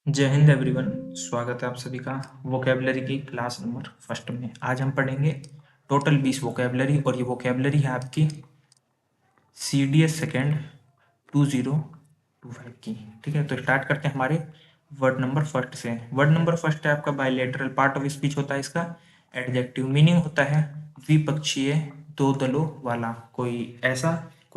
जय हिंद एवरीवन। स्वागत है आप सभी का वोकेबलरी की क्लास नंबर फर्स्ट में। आज हम पढ़ेंगे टोटल 20 वोकेबलरी और ये वोकेबलरी है आपकी CDS सेकेंड 2025 की। ठीक है, तो स्टार्ट करते हैं हमारे वर्ड नंबर फर्स्ट से। वर्ड नंबर फर्स्ट है आपका बायलैटरल। पार्ट ऑफ स्पीच होता है इसका एडजेक्टिव। मीनिंग होता है द्विपक्षीय, दो दलों वाला। कोई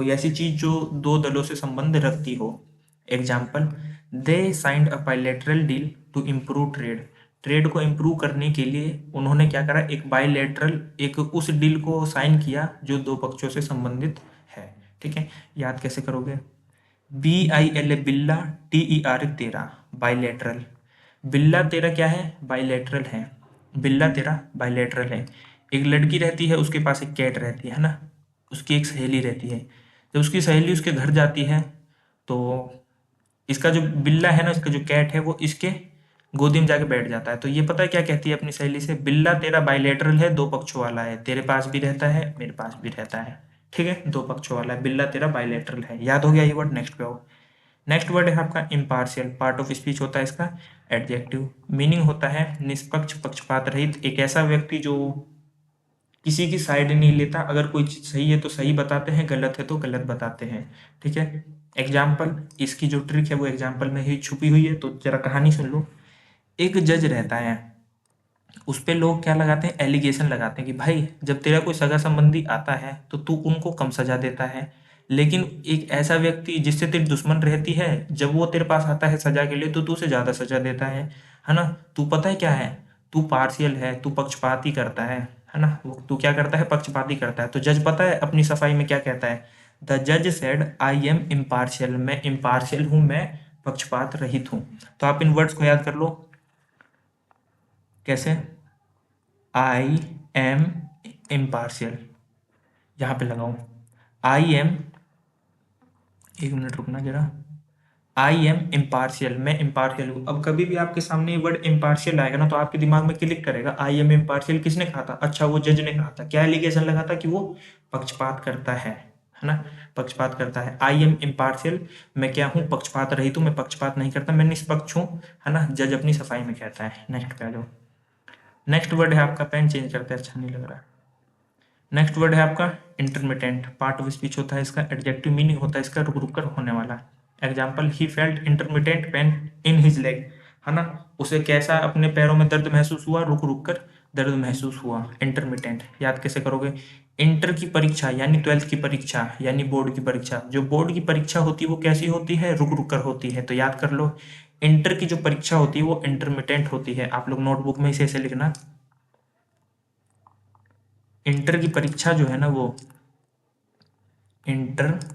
ऐसी चीज जो दो दलों से संबंध रखती हो। Example, they signed a bilateral deal to improve trade. Trade को इम्प्रूव करने के लिए उन्होंने क्या करा, एक बायलैटरल, एक उस डील को साइन किया जो दो पक्षों से संबंधित है। ठीक है, याद कैसे करोगे? BILA बिल्ला, TER तेरा, बायलैटरल। बिल्ला तेरा क्या है? बायलैटरल है। बिल्ला तेरा बायलैटरल है। एक लड़की रहती है, उसके पास एक कैट रहती है ना, उसकी एक सहेली रहती है। जब उसकी सहेली उसके घर जाती है तो इसका जो बिल्ला है ना, इसका जो कैट है, वो इसके गोदी में जाके बैठ जाता है। तो ये पता है क्या कहती है अपनी सहेली से? बिल्ला तेरा बायलैटरल है, दो पक्षों वाला है। तेरे पास भी रहता है, मेरे पास भी रहता है। ठीक है, दो पक्षों वाला है। बिल्ला तेरा बायलैटरल है। याद हो गया ये वर्ड? नेक्स्ट पे आओ। नेक्स्ट वर्ड है आपका इम्पार्शियल। पार्ट ऑफ स्पीच होता है इसका एडजेक्टिव। मीनिंग होता है निष्पक्ष, पक्षपात रहित। एक ऐसा व्यक्ति जो किसी की साइड नहीं लेता। अगर कोई चीज सही है तो सही बताते हैं, गलत है तो गलत बताते हैं। ठीक है, एग्जाम्पल, इसकी जो ट्रिक है वो एग्जाम्पल में ही छुपी हुई है, तो जरा कहानी सुन लो। एक जज रहता है, उस पे लोग क्या लगाते हैं? एलिगेशन लगाते हैं कि भाई जब तेरा कोई सगा संबंधी आता है तो तू उनको कम सजा देता है, लेकिन एक ऐसा व्यक्ति जिससे तेरी दुश्मन रहती है, जब वो तेरे पास आता है सजा के लिए तो तू उसे ज्यादा सजा देता है ना? तू पता है क्या है? तू पार्शियल है, तू पक्षपाती करता है ना? तू क्या करता है? पक्षपाती करता है। तो जज पता है अपनी सफाई में क्या कहता है? द जज सेड आई एम इम्पार्शियल। मैं इम्पार्शियल हूं, मैं पक्षपात रहित हूं। तो आप इन वर्ड्स को याद कर लो। कैसे? आई एम इम्पार्शियल, यहाँ पे लगाऊं आई एम, एक मिनट रुकना जरा। आई एम इम्पार्शियल, मैं इम्पार्शियल हूँ। अब कभी भी आपके सामने वर्ड इम्पार्शियल आएगा ना, तो आपके दिमाग में क्लिक करेगा आई एम इम्पार्शियल किसने कहा था? अच्छा, वो जज ने कहा था। क्या एलिगेशन लगा था? कि वो पक्षपात करता है ना? पक्षपात करता है। आई एम इम्पार्शियल, मैं क्या हूँ? पक्षपात रहित हूँ, मैं पक्षपात नहीं करता, मैं निष्पक्ष हूँ, है ना? जज अपनी सफाई में कहता है। नेक्स्ट पे आ जाओ। नेक्स्ट वर्ड है आपका, पेन चेंज करते हैं, अच्छा नहीं लग रहा। नेक्स्ट वर्ड है आपका इंटरमिटेंट। पार्ट ऑफ स्पीच होता है इसका एडजेक्टिव। मीनिंग होता है इसका रुक रुक कर होने वाला। Example, he felt intermittent pain in his leg, है ना? उसे कैसा अपने पैरों में दर्द महसूस हुआ? रुक रुक कर दर्द महसूस हुआ। इंटरमिटेंट याद कैसे करोगे? इंटर की परीक्षा यानी 12th की परीक्षा यानी बोर्ड की परीक्षा। जो बोर्ड की परीक्षा होती है वो कैसी होती है? रुक रुक कर होती है। तो याद कर लो, इंटर की जो परीक्षा होती है वो इंटरमिटेंट होती है। आप लोग नोटबुक में इसे ऐसे लिखना, इंटर की परीक्षा जो है ना वो इंटरमिटेंट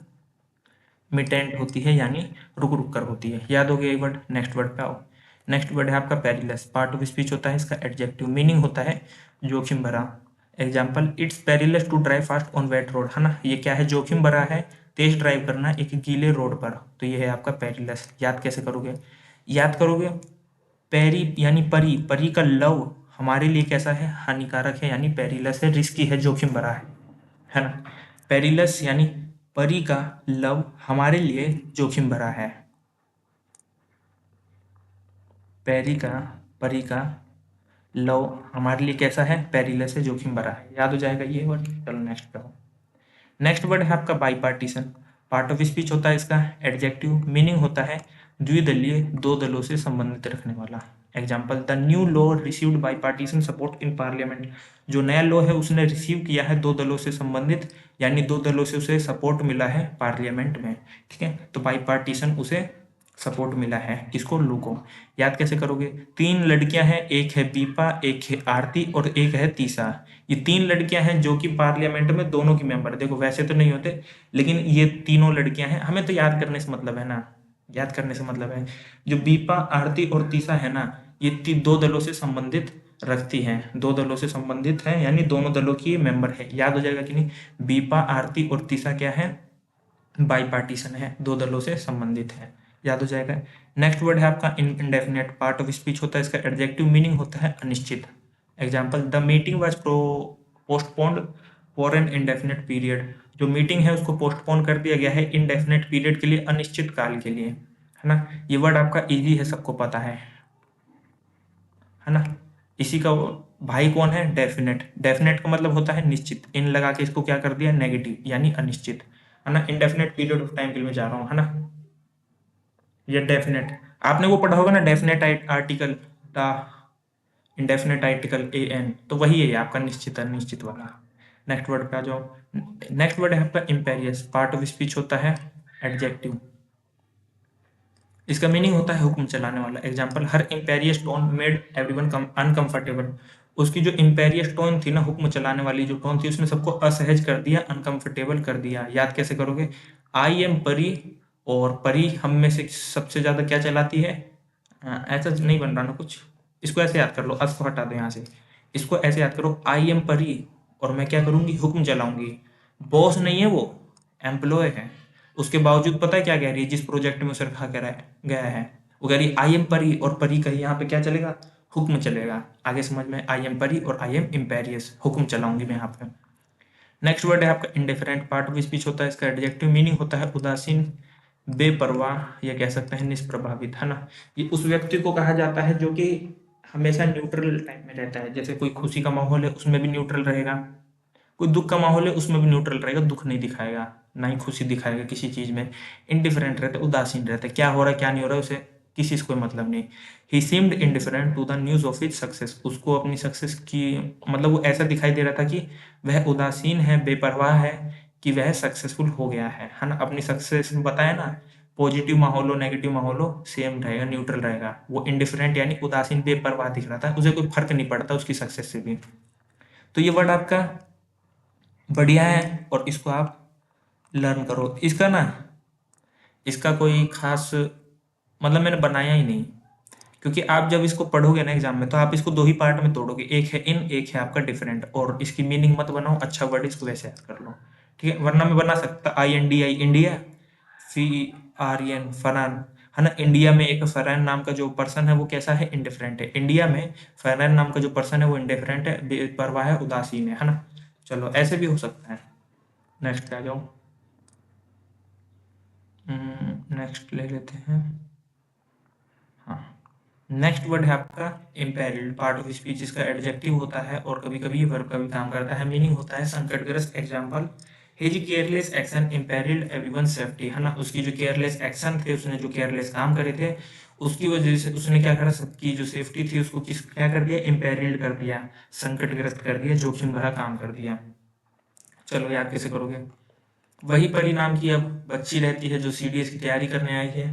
होती है, यानी रुक रुक कर होती है। याद हो गया ये वर्ड? नेक्स्ट वर्ड पे आओ। नेक्स्ट वर्ड है आपका पेरिलस। पार्ट ऑफ स्पीच होता है इसका एडजेक्टिव। मीनिंग होता है जोखिम भरा। Example, it's perilous to drive fast on wet road, है ना? ये क्या है? जोखिम भरा है तेज ड्राइव करना एक गीले रोड पर। तो ये है आपका पेरिलस। याद कैसे करोगे? याद करोगे, पेरी यानी परी, परी का लव हमारे लिए कैसा है? हानिकारक है, यानी पेरिलस है, रिस्की है, जोखिम भरा है ना? पेरिलस यानी परी का लव हमारे लिए जोखिम भरा है। परी का लव हमारे लिए कैसा है? पेरिलस है, जोखिम भरा है। याद हो जाएगा ये वर्ड? चलो नेक्स्ट पे हो। नेक्स्ट वर्ड है आपका बाईपार्टीशन। पार्ट ऑफ स्पीच होता है इसका एडजेक्टिव। मीनिंग होता है द्विदलीय, दो दलों से संबंधित रखने वाला। Example, the new law received bipartisan support in parliament. जो नया लॉ है उसने रिसीव किया है दो दलों से संबंधित, यानी दो दलों से उसे सपोर्ट मिला है पार्लियामेंट में। ठीक है, तो बाईपार्टीशन उसे सपोर्ट मिला है। किसको? लॉ को। याद कैसे करोगे? तीन लड़कियां हैं, एक है दीपा, एक है आरती और एक है तीसा। ये तीन लड़कियां हैं जो कि पार्लियामेंट में दोनों की मेंबर है। देखो वैसे तो नहीं होते, लेकिन ये तीनों लड़कियां हैं। हमें तो याद करने से मतलब है ना, याद करने से मतलब है। जो बीपा, आरती और तीसा है ना, ये दो दलों से संबंधित रखती हैं, दो दलों से संबंधित है, यानी दोनों दलों की मेंबर है। याद हो जाएगा कि नहीं? बीपा, आरती और तीसा क्या है? बाई पार्टीशन है, दो दलों से संबंधित है। याद हो जाएगा। नेक्स्ट वर्ड है आपका इनडेफिनेट। पार्ट ऑफ स्पीच होता है इसका एडजेक्टिव। मीनिंग होता है अनिश्चित। Example, the meeting was postponed for an indefinite period. जो मीटिंग है उसको पोस्टपोन कर दिया गया है इनडेफिनेट पीरियड के लिए, अनिश्चित काल के लिए, है है ना। ये वर्ड आपका इजी है, सबको पता है ना। इसी का भाई कौन है, डेफिनेट। डेफिनेट का मतलब होता है निश्चित, इन लगा के इसको क्या कर दिया, नेगेटिव यानी अनिश्चित, है ना। इंडेफिनेट पीरियड ऑफ टाइम के लिए मैं जा रहा हूँ, है ना। ये डेफिनेट आपने वो पढ़ा होगा ना, definite article the indefinite article a an, तो वही है ये आपका निश्चित अनिश्चित वाला। नेक्स्ट वर्ड पे आ जाओ। नेक्स्ट वर्ड है आपका इम्पेरियस, पार्ट ऑफ स्पीच होता है एडजेक्टिव। इसका मीनिंग होता है हुक्म चलाने वाला। एग्जाम्पल, हर इम्पेरियस टोन मेड एवरीवन अनकंफर्टेबल। उसकी जो इम्पेरियस टोन थी ना, हुक्म चलाने वाली जो टोन थी, उसने सबको असहज कर दिया, अनकंफर्टेबल कर दिया। याद कैसे करोगे, आई एम परी, और परी हम में से सबसे ज्यादा क्या चलाती है, ऐसा नहीं बन रहा ना कुछ, इसको ऐसे याद कर लो, अस को हटा दो यहाँ से, इसको ऐसे याद करो, आई एम परी और मैं क्या करूंगी, हुक्म चलाऊंगी। बॉस नहीं है वो, एम्प्लॉय है। उसके बावजूद पता है क्या कह रही है, जिस प्रोजेक्ट में उसे रखा गया है, वो कह रही आई एम परी, और परी कही यहाँ पे क्या चलेगा, हुक्म चलेगा। आगे समझ में, आई एम परी और आई एम इम्पेरियस, हुक्म चलाऊंगी मैं यहाँ पे। नेक्स्ट वर्ड है आपका इंडिफरेंट, पार्ट ऑफ स्पीच होता है, इसका एडजेक्टिव मीनिंग होता है उदासीन, बेपरवाह, या कह सकते हैं निष्प्रभावित, है ना। ये उस व्यक्ति को कहा जाता है जो कि हमेशा न्यूट्रल टाइप में रहता है। जैसे कोई खुशी का माहौल है उसमें भी न्यूट्रल रहेगा, कोई दुख का माहौल है उसमें भी न्यूट्रल रहेगा, दुख नहीं दिखाएगा ना ही खुशी दिखाएगा किसी चीज में। इंडिफरेंट रहता है, उदासीन रहता है, क्या हो रहा है क्या नहीं हो रहा है उसे किसी से कोई मतलब नहीं। He seemed indifferent to the news of his success, उसको अपनी सक्सेस की, मतलब वो ऐसा दिखाई दे रहा था कि वह उदासीन है, बेपरवाह है कि वह सक्सेसफुल हो गया है ना। अपनी सक्सेस में बताया ना, पॉजिटिव माहौल हो नेगेटिव माहौल हो सेम रहेगा, न्यूट्रल रहेगा। वो इंडिफरेंट यानी उदासीन बेपरवाह दिख रहा था, उसे कोई फर्क नहीं पड़ता उसकी सक्सेस से भी। तो ये वर्ड आपका बढ़िया है और इसको आप लर्न करो। इसका ना, इसका कोई खास मतलब मैंने बनाया ही नहीं, क्योंकि आप जब इसको पढ़ोगे ना एग्जाम में, तो आप इसको दो ही पार्ट में तोड़ोगे, एक है इन, एक है आपका डिफरेंट, और इसकी मीनिंग मत बनाओ, अच्छा वर्ड इसको वैसे याद कर लो, ठीक है। वरना मैं बना सकता I N D I India, C R N Farhan, है ना। इंडिया में एक फरहान नाम का जो पर्सन है वो कैसा है, इंडिफरेंट है। इंडिया में फरहान नाम का जो पर्सन है वो इंडिफरेंट है, बेपरवाह है, उदासीन है ना। चलो ऐसे भी हो सकता है। नेक्स्ट पे आ जाओ। नेक्स्ट ले लेते हैं। हाँ, नेक्स्ट वर्ड है आपका इम्पेरिल्ड, पार्ट ऑफ स्पीच, इसका एडजेक्टिव होता है और कभी कभी वर्ब का भी काम करता है। मीनिंग होता है संकटग्रस्त। Example, his careless action imperilled everyone safety, है ना। उसकी जो केयरलेस एक्शन थे, उसने जो केयरलेस काम करे थे, उसकी वजह से उसने क्या करा, सबकी जो सेफ्टी थी उसको किस क्या कर दिया, इम्पेरिल्ड कर दिया, संकटग्रस्त कर दिया, जोखिम भरा काम कर दिया। चलो याद कैसे करोगे, वही परिणाम की अब बच्ची रहती है जो सीडीएस की तैयारी करने आई है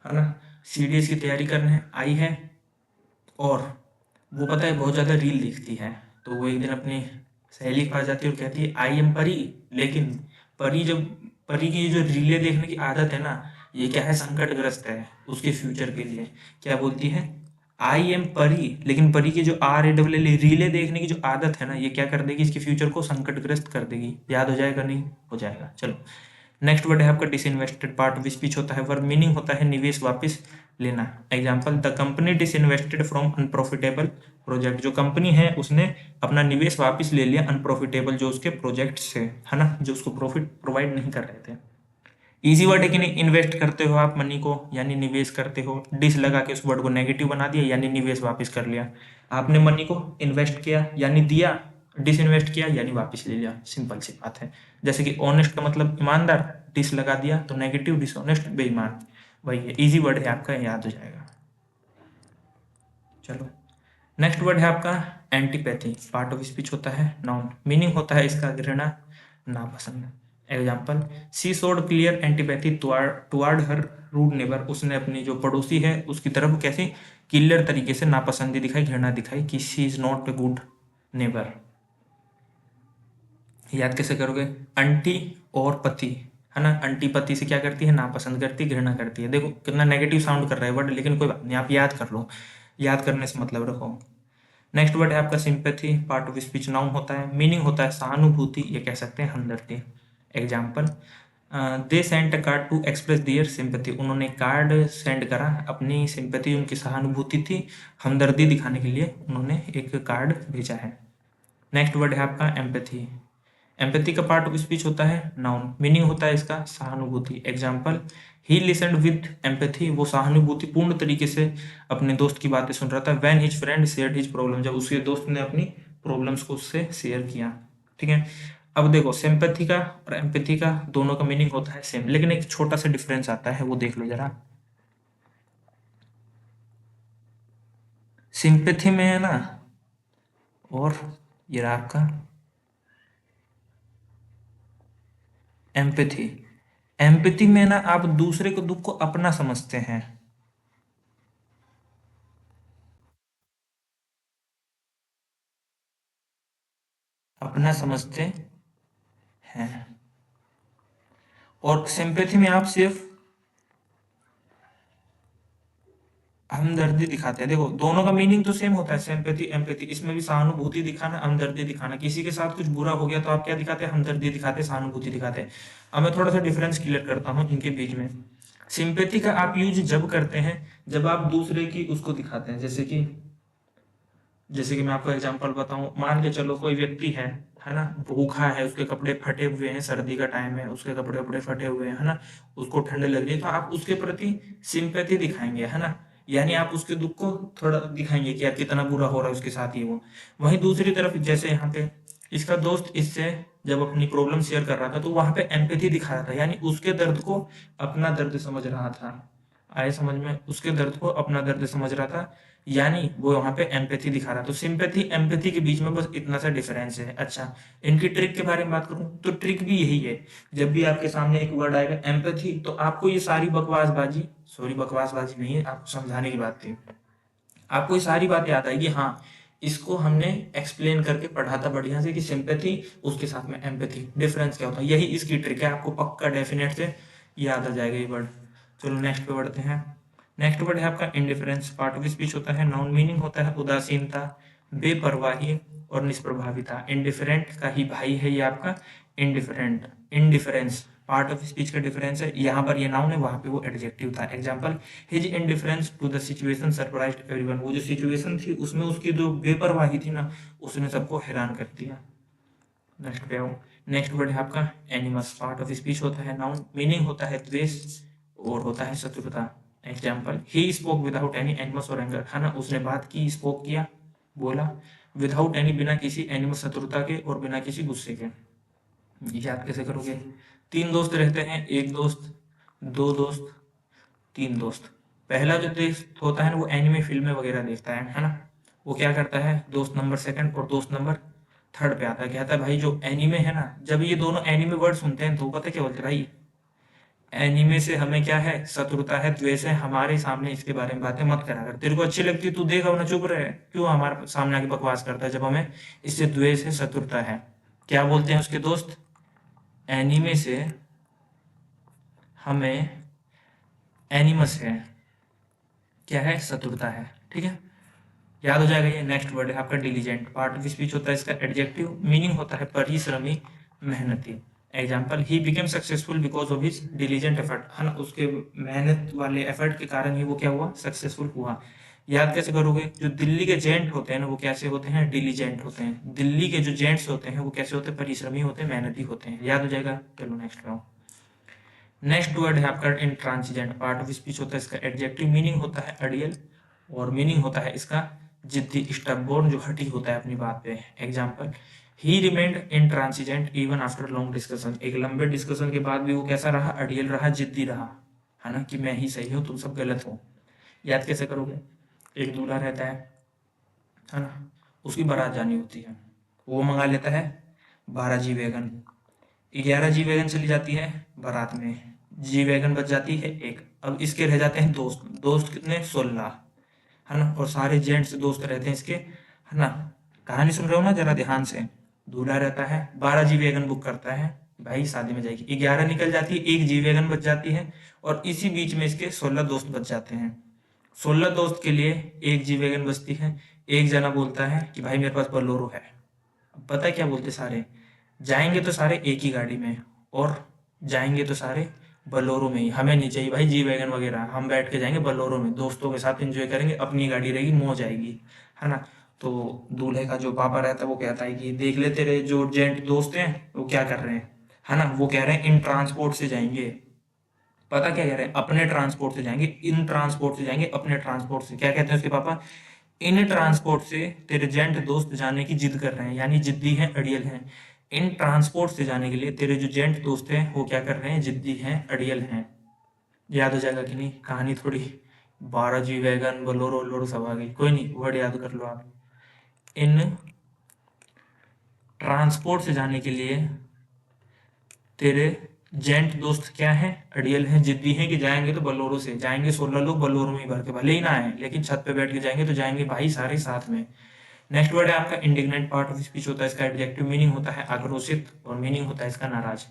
ना। सीडीएस की तैयारी करने आई है और वो पता है बहुत ज्यादा रील देखती है, तो वो एक दिन अपनी सहेली के पास जाती है और कहती है आई एम परी, लेकिन परी जब परी की जो रीलें देखने की आदत है ना, ये क्या है, संकटग्रस्त है उसके फ्यूचर के लिए। क्या बोलती है, आई एम परी, लेकिन परी की जो आर ए डब्ल्यू एल रीले देखने की जो आदत है ना, ये क्या कर देगी, इसके फ्यूचर को संकटग्रस्त कर देगी। याद हो जाएगा, नहीं हो जाएगा। चलो नेक्स्ट वर्ड है आपका डिसइन्वेस्टेड, पार्ट ऑफ स्पीच होता है, वर्ब मीनिंग होता है निवेश वापस लेना। Example, the company disinvested from unprofitable project, जो कंपनी है उसने अपना निवेश वापस ले लिया अनप्रॉफिटेबल जो उसके प्रोजेक्ट से, है ना, जो उसको प्रॉफिट प्रोवाइड नहीं कर रहे थे। इजी वर्ड है कि नहीं, इन्वेस्ट करते हो आप मनी को यानी निवेश करते हो, डिस लगा के उस वर्ड को नेगेटिव बना दिया यानी निवेश वापस कर लिया। आपने मनी को इन्वेस्ट किया यानी दिया, डिसइन्वेस्ट किया यानी वापस ले लिया, सिंपल सी बात है। जैसे कि ऑनेस्ट का मतलब ईमानदार, डिस लगा दिया तो नेगेटिव, डिसऑनेस्ट बेईमान, वही है। इजी वर्ड है आपका, याद हो जाएगा। चलो नेक्स्ट वर्ड है आपका एंटीपैथी, पार्ट ऑफ स्पीच होता है नाउन, मीनिंग होता है इसका घृणा, नापसंद। एग्जाम्पल, सी शोड क्लियर एंटीपैथी टुवार्ड हर रूड नेबर, उसने अपनी जो पड़ोसी है उसकी तरफ कैसे क्लियर तरीके से नापसंदी दिखाई, घृणा दिखाई कि she is not a good neighbour. याद कैसे करोगे, अंटी और पति, है ना। अंटी पति से क्या करती है, नापसंद करती, घृणा करती है। देखो कितना नेगेटिव साउंड कर रहा है वर्ड, लेकिन कोई बात नहीं, आप याद कर लो, याद करने से मतलब रखो। नेक्स्ट वर्ड है आपका sympathy, part of speech noun होता है, मीनिंग होता है सहानुभूति, ये कह सकते हैं हमदर्दी। Example, they sent a card to express their sympathy, उन्होंने कार्ड सेंड करा, अपनी सिंपैथी उनकी सहानुभूति थी, हमदर्दी दिखाने के लिए उन्होंने एक कार्ड भेजा है। नेक्स्ट वर्ड है आपका एम्पैथी, एम्पैथी का पार्ट ऑफ स्पीच होता है नाउन, मीनिंग होता है इसका सहानुभूति। Example, he listened with empathy, वो सहानुभूति पूर्ण तरीके से अपने दोस्त की बातें सुन रहा था। When his friend shared his problem, जब उसके दोस्त ने अपनी प्रॉब्लम्स को उससे शेयर किया। ठीक है, अब देखो सिंपैथी का और एम्पैथी का दोनों का मीनिंग होता है सेम, लेकिन एक छोटा सा डिफरेंस आता है, वो देख लो जरा। सिंपैथी में है ना, और ये रहा आपका एम्पैथी। एम्पैथी में ना आप दूसरे को दुख को अपना समझते हैं, अपना समझते हैं। और सिंपैथी में आप सिर्फ हमदर्दी दिखाते हैं। देखो दोनों का मीनिंग तो सेम होता है, सिंपैथी एम्पैथी। इसमें भी सहानुभूति दिखाना, हमदर्दी दिखाना। किसी के साथ कुछ बुरा हो गया तो आप क्या दिखाते हैं? हमदर्दी दिखाते, सहानुभूति दिखाते। अब मैं थोड़ा सा डिफरेंस क्लियर करता हूँ इनके बीच में। सिंपैथी का आप यूज जब करते हैं जब आप दूसरे की उसको दिखाते हैं, जैसे कि मैं आपको एग्जांपल बताऊं, मान के चलो कोई व्यक्ति है ना, भूखा है, उसके कपड़े फटे हुए हैं, सर्दी का टाइम है, उसके कपड़े वपड़े फटे हुए हैं, है ना, उसको ठंड लग रही है, तो आप उसके प्रति सिंपैथी दिखाएंगे, है ना, यानी आप उसके दुख को थोड़ा दिखाएंगे कि यार कितना बुरा हो रहा है उसके साथ ये वो। वहीं दूसरी तरफ जैसे यहाँ पे इसका दोस्त इससे जब अपनी प्रॉब्लम शेयर कर रहा था तो वहां पे एम्पैथी दिखा रहा था, यानी उसके दर्द को अपना दर्द समझ रहा था। आए समझ में? उसके दर्द को अपना दर्द समझ रहा था, यानी वो वहां पे एम्पैथी दिखा रहा। तो सिंपैथी एम्पैथी के बीच में बस इतना सा डिफरेंस है। अच्छा, इनकी ट्रिक के बारे में बात करूं तो ट्रिक भी यही है, जब भी आपके सामने एक वर्ड आएगा एम्पैथी, तो आपको ये सारी बकवासबाजी, सॉरी बकवासबाजी नहीं है, आपको समझाने की बात थी, आपको ये सारी बात याद आएगी। हाँ, इसको हमने एक्सप्लेन करके पढ़ा था बढ़िया से कि सिंपैथी उसके साथ में एम्पैथी डिफरेंस क्या होता है, यही इसकी ट्रिक है, आपको पक्का डेफिनेट से याद आ जाएगा ये वर्ड। चलो नेक्स्ट पे बढ़ते हैं। नेक्स्ट वर्ड है आपका इंडिफरेंस। पार्ट ऑफ स्पीच होता है नाउन, मीनिंग होता है उदासीनता, बेपरवाही और निष्प्रभाविता। इंडिफरेंट का ही भाई है ये आपका indifferent. Indifference part of speech का डिफरेंस है, यहाँ पर ये नाउन है, वहां पे वो एडजेक्टिव था। Example, his indifference to the situation surprised everyone, वो जो सिचुएशन थी उसमें उसकी जो बेपरवाही थी ना, उसने सबको हैरान कर दिया। नेक्स्ट पे आओ। नेक्स्ट वर्ड है आपका एनिमस। पार्ट ऑफ स्पीच होता है नाउन, मीनिंग होता है द्वेष और होता है शत्रुता। Example, he spoke without any एनिमस और एंगर, है ना, उसने बात की, स्पोक किया, बोला, विदाउट एनी बिना किसी एनिमस शत्रुता के और बिना किसी गुस्से के। याद कैसे करोगे? तीन दोस्त रहते हैं, एक दोस्त, दो दोस्त, तीन दोस्त। पहला जो दोस्त होता है ना, वो एनिमे फिल्में वगैरह देखता है ना, वो क्या करता है, दोस्त नंबर सेकंड और दोस्त नंबर थर्ड पे आता है, कहता है भाई जो एनिमे है ना, जब ये दोनों एनिमे वर्ड सुनते हैं तो पता है क्या बोलते हैं, भाई एनिमे से हमें क्या है, शत्रुता है, द्वेष है, हमारे सामने इसके बारे में बातें मत करा कर, तेरे को अच्छी लगती है तू देख, अपना चुप रहे, क्यों हमारे सामने आके बकवास करता है जब हमें इससे द्वेष है, शत्रुता है। क्या बोलते हैं उसके दोस्त, एनिमे से हमें एनिमस है, क्या है, शत्रुता है। ठीक है, याद हो जाएगा ये। नेक्स्ट वर्ड है आपका डिलीजेंट। पार्ट ऑफ स्पीच होता है इसका एडजेक्टिव, मीनिंग होता है परिश्रमी, मेहनती। Example, he became successful because of his diligent effort, है ना, उसके मेहनत वाले एफर्ट के कारण ही वो क्या हुआ, सक्सेसफुल हुआ। याद कैसे करोगे? जो दिल्ली के जेंट होते हैं ना, वो कैसे होते हैं, डिलीजेंट होते हैं। दिल्ली के जो जेंट्स होते हैं वो कैसे होते हैं, परिश्रमी होते हैं, मेहनती होते हैं। याद हो जाएगा। चलो नेक्स्ट पे आओ। नेक्स्ट वर्ड है आपका इंट्रांसिजेंट। पार्ट ऑफ स्पीच होता है इसका एडजेक्टिव, मीनिंग होता है अड़ियल और मीनिंग होता है इसका जिद्दी, स्टबबोर्न, जो हठी होता है अपनी बात पे। Example, he remained intransigent even after long discussion, एक लंबे डिस्कशन के बाद भी वो कैसा रहा, अड़ियल रहा, जिद्दी रहा, है ना, कि मैं ही सही हूँ तुम सब गलत हो। याद कैसे करोगे? एक दूल्हा रहता है ना, उसकी बारात जानी होती है, वो मंगा लेता है 12 जी वैगन, 11 जी वैगन चली जाती है बारात में, जी वैगन बच जाती है एक। अब इसके रह जाते हैं दोस्त, दोस्त कितने, 16, है ना, और सारे जेंट्स दोस्त रहते हैं इसके, है ना। कहानी सुन रहे हो ना जरा ध्यान से। दूल्हा रहता है, 12 जी वैगन बुक करता है, भाई शादी में जाएगी, 11 निकल जाती है, एक जी वैगन बच जाती है, और इसी बीच में इसके 16 दोस्त बच जाते हैं। 16 दोस्त के लिए एक जी वैगन बचती है। एक जना बोलता है कि भाई मेरे पास बोलेरो है। अब पता है क्या बोलते सारे, जाएंगे तो सारे एक ही गाड़ी में, और जाएंगे तो सारे बलोरो में ही, हमें नहीं चाहिए भाई जी वैगन वगैरह, हम बैठ के जाएंगे बलोरो में, दोस्तों के साथ एंजॉय करेंगे, अपनी गाड़ी रहेगी, मौज आएगी, है ना। तो दूल्हे का जो पापा रहता है वो कहता है कि देख ले तेरे जो जेंट दोस्त हैं वो क्या कर रहे हैं, है ना। वो कह रहे हैं इन ट्रांसपोर्ट से जाएंगे, पता क्या कह रहे हैं, अपने ट्रांसपोर्ट से जाएंगे, इन ट्रांसपोर्ट से जाएंगे, अपने ट्रांसपोर्ट से। क्या कहते हैं उसके पापा, इन ट्रांसपोर्ट से तेरे जेंट दोस्त जाने की जिद कर रहे हैं, यानी जिद्दी हैं, अड़ियल हैं। इन ट्रांसपोर्ट से जाने के लिए तेरे जो जेंट दोस्त हैं वो क्या कर रहे हैं, जिद्दी हैं, अड़ियल हैं। याद हो जाएगा कि नहीं, कहानी थोड़ी 12G वैगन बोलोरो वोलोरो सब आ गई, कोई नहीं, वर्ड याद कर लो आप। इन ट्रांसपोर्ट से जाने के लिए तेरे जेंट दोस्त क्या है, अड़ियल हैं, जिद्दी हैं कि जाएंगे तो बोलोरो से जाएंगे, 16 लोग बोलोरो में भर के, भले ही ना आए लेकिन छत पे बैठ के जाएंगे तो जाएंगे भाई सारे साथ में। नेक्स्ट वर्ड है आपका इंडिग्नेंट, पार्ट ऑफ स्पीच होता है इसका एडजेक्टिव, मीनिंग होता है आक्रोशित और मीनिंग होता है इसका नाराज।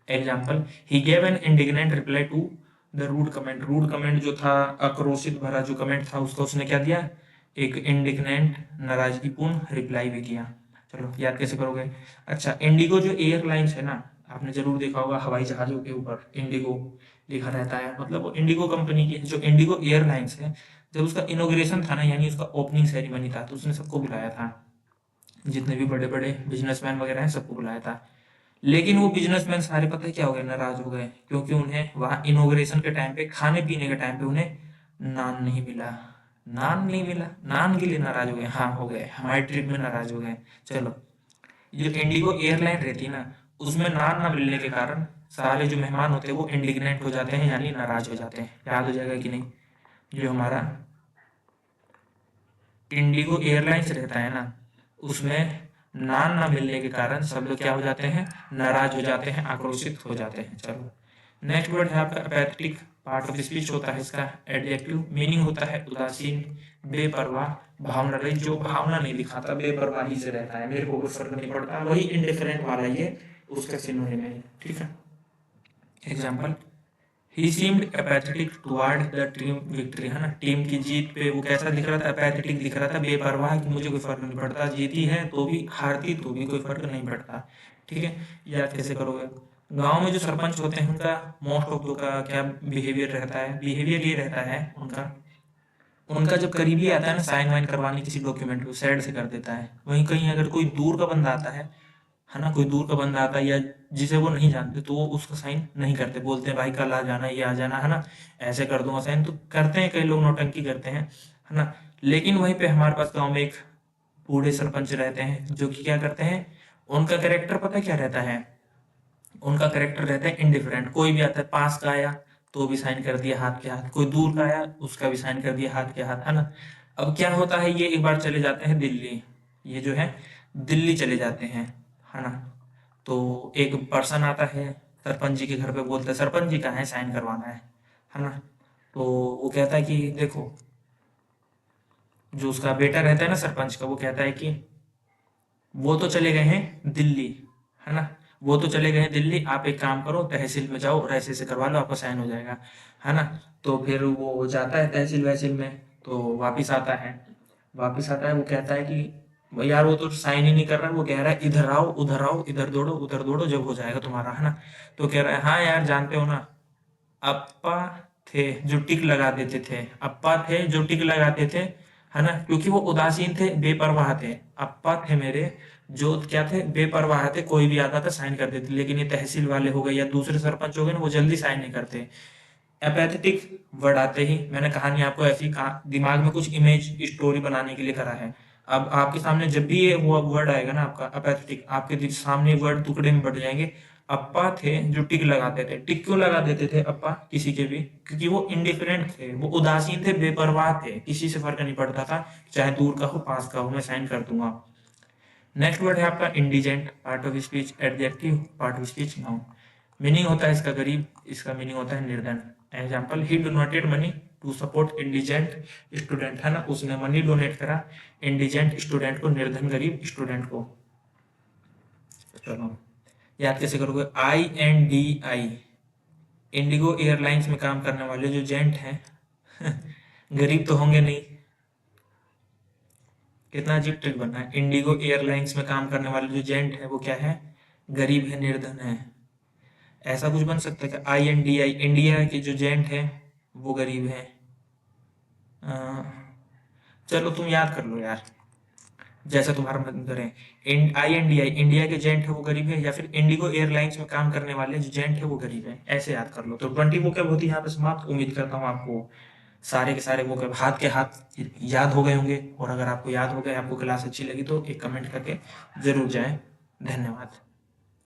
Example, he gave an indignant reply to the rude comment. Rude comment जो था, आक्रोशित भरा जो कमेंट था उसका उसने क्या दिया, एक इंडिग्नेंट नाराजगीपूर्ण रिप्लाई भी किया। चलो याद कैसे करोगे। अच्छा, इंडिगो जो एयरलाइंस है ना, आपने जरूर देखा होगा हवाई जहाजों के ऊपर इंडिगो लिखा रहता है, मतलब वो इंडिगो कंपनी की जो इंडिगो एयरलाइंस है, जब उसका इनोग्रेशन था ना, यानी उसका ओपनिंग सेरेमनी था, तो उसने सबको बुलाया था, जितने भी बड़े बड़े बिजनेसमैन वगैरह हैं सबको बुलाया था। लेकिन वो बिजनेसमैन सारे पता है क्या हो गए, नाराज हो गए, क्योंकि उन्हें वहां इनोग्रेशन के टाइम पे, खाने पीने के टाइम पे उन्हें नान नहीं मिला। नान नहीं मिला, नान के लिए नाराज हो गए, हाँ हो गए, हमारी ट्रिप में नाराज हो गए। चलो, जो इंडिगो एयरलाइन रहती है ना, उसमें नान ना मिलने के कारण सारे जो मेहमान होते हैं वो इंडिग्नेंट हो जाते हैं, यानी नाराज हो जाते हैं। याद हो जाएगा कि नहीं, जो हमारा इंडिगो एयरलाइंस रहता है ना, उसमें नान ना मिलने के कारण सब लोग क्या हो जाते हैं, नाराज हो जाते हैं, आक्रोशित हो जाते हैं। चलो, नेक्स्ट वर्ड है आपका अपैथेटिक, पार्ट ऑफ स्पीच होता है इसका एडजेक्टिव, मीनिंग होता है उदासीन, बेपरवाह, भावना रहित, जो भावना नहीं दिखाता, बेपरवाही से रहता है, मेरे को कोई फर्क नहीं पड़ता, वही इंडिफरेंट वाला ये उसका सिनोनिम है। ठीक है। Example, he seemed apathetic toward the team victory, है ना, टीम की जीत पे वो कैसा दिख रहा था, एपैथेटिक दिख रहा था, बेपरवाह कि मुझे कोई फर्क नहीं पड़ता, जीती है तो भी, हारती तो भी कोई फर्क नहीं पड़ता। ठीक है। याद कैसे करोगे, गांव में जो सरपंच होते हैं उनका मोस्ट ऑफ का क्या बिहेवियर रहता है, बिहेवियर ये रहता है उनका, उनका जब करीबी आता है ना साइन वाइन करवाने किसी डॉक्यूमेंट को, साइड से कर देता है। वहीं कहीं अगर कोई दूर का बंदा आता है ना, कोई दूर का बंदा आता है या जिसे वो नहीं जानते, तो वो उसका साइन नहीं करते, बोलते हैं भाई कल आ जाना, ये आ जाना, है ना, ऐसे कर दूंगा साइन, तो करते हैं, कई लोग नौटंकी करते हैं, है ना। लेकिन वहीं पे हमारे पास गांव में एक बूढ़े सरपंच रहते हैं जो कि क्या करते हैं, उनका कैरेक्टर पता है क्या रहता है, उनका करेक्टर रहता है इंडिफरेंट। कोई भी आता है, पास का आया तो भी साइन कर दिया हाथ के हाथ, कोई दूर का आया उसका भी साइन कर दिया हाथ के हाथ, है ना। अब क्या होता है, ये एक बार चले जाते हैं दिल्ली, ये जो है दिल्ली चले जाते हैं, है ना। तो एक पर्सन आता है सरपंच जी के घर पे, बोलता है सरपंच जी कहाँ है, साइन करवाना है ना। तो वो कहता है कि देखो, जो उसका बेटा रहता है ना सरपंच का, वो कहता है कि वो तो चले गए हैं दिल्ली, है ना, वो तो चले गए हैं दिल्ली, आप एक काम करो तहसील में जाओ और ऐसे ऐसे करवा लो, आपका साइन हो जाएगा, है ना। तो फिर वो जाता है तहसील वहसील में, तो वापिस आता है, वापिस आता है, वो कहता है कि "भाई यार वो तो साइन ही नहीं कर रहा है", वो कह रहा है इधर आओ उधर आओ, इधर दौड़ो उधर दौड़ो, जब हो जाएगा तुम्हारा, है ना। तो कह रहा है हाँ यार जानते हो ना, अप्पा थे जो टिक लगा देते थे, अप्पा थे जो टिक लगाते थे, है ना, क्योंकि वो उदासीन थे, बेपरवाह थे। अप्पा थे मेरे जो क्या थे, बेपरवाह थे, कोई भी आता था साइन कर देते। लेकिन ये तहसील वाले हो गए या दूसरे सरपंच हो गए ना, वो जल्दी साइन नहीं करते। एपैथेटिक वर्ड आते ही मैंने कहानी आपको ऐसी कहा, दिमाग में कुछ इमेज स्टोरी बनाने के लिए करा है। अब आपके सामने जब भी ये वो वर्ड आएगा ना आपका एपैथेटिक, आपके सामने वर्ड टुकड़े में बढ़ जाएंगे। अप्पा थे जो टिक लगाते थे, टिक क्यों लगा देते थे अप्पा किसी के भी, क्योंकि वो इंडिफरेंट थे, वो उदासीन थे, बेपरवाह थे, किसी से फर्क नहीं पड़ता था, चाहे दूर का हो पास का हो, मैं साइन कर दूंगा। नेक्स्ट वर्ड है आपका indigent, part of speech adjective, part of speech noun, meaning होता है इसका गरीब, इसका मीनिंग होता है निर्धन। Example, he donated money to support indigent student, है ना, उसने मनी डोनेट करा इंडिजेंट स्टूडेंट को, निर्धन गरीब स्टूडेंट को। चलो याद कैसे करोगे, INDI, इंडिगो एयरलाइंस में काम करने वाले जो जेंट हैं गरीब तो होंगे नहीं, कितना अजीब ट्रिक बना है, इंडिगो एयरलाइंस में काम करने वाले जो जेंट है वो क्या है, गरीब है, निर्धन है। ऐसा कुछ बन सकता है कि INDI, इंडिया के जो जेंट है वो गरीब है। चलो तुम याद कर लो यार, जैसा तुम्हारा मन करे। INDI, इंडिया के जेंट है वो गरीब है, या फिर इंडिगो एयरलाइंस में काम करने वाले जो जेंट है वो गरीब है, ऐसे याद कर लो। तो 20 वोकैब होती है यहाँ पे समाप्त। उम्मीद करता हूँ आपको सारे के सारे वोकैब हाथ के हाथ याद हो गए होंगे, और अगर आपको याद हो गए, आपको क्लास अच्छी लगी तो एक कमेंट करके जरूर जाएं। धन्यवाद।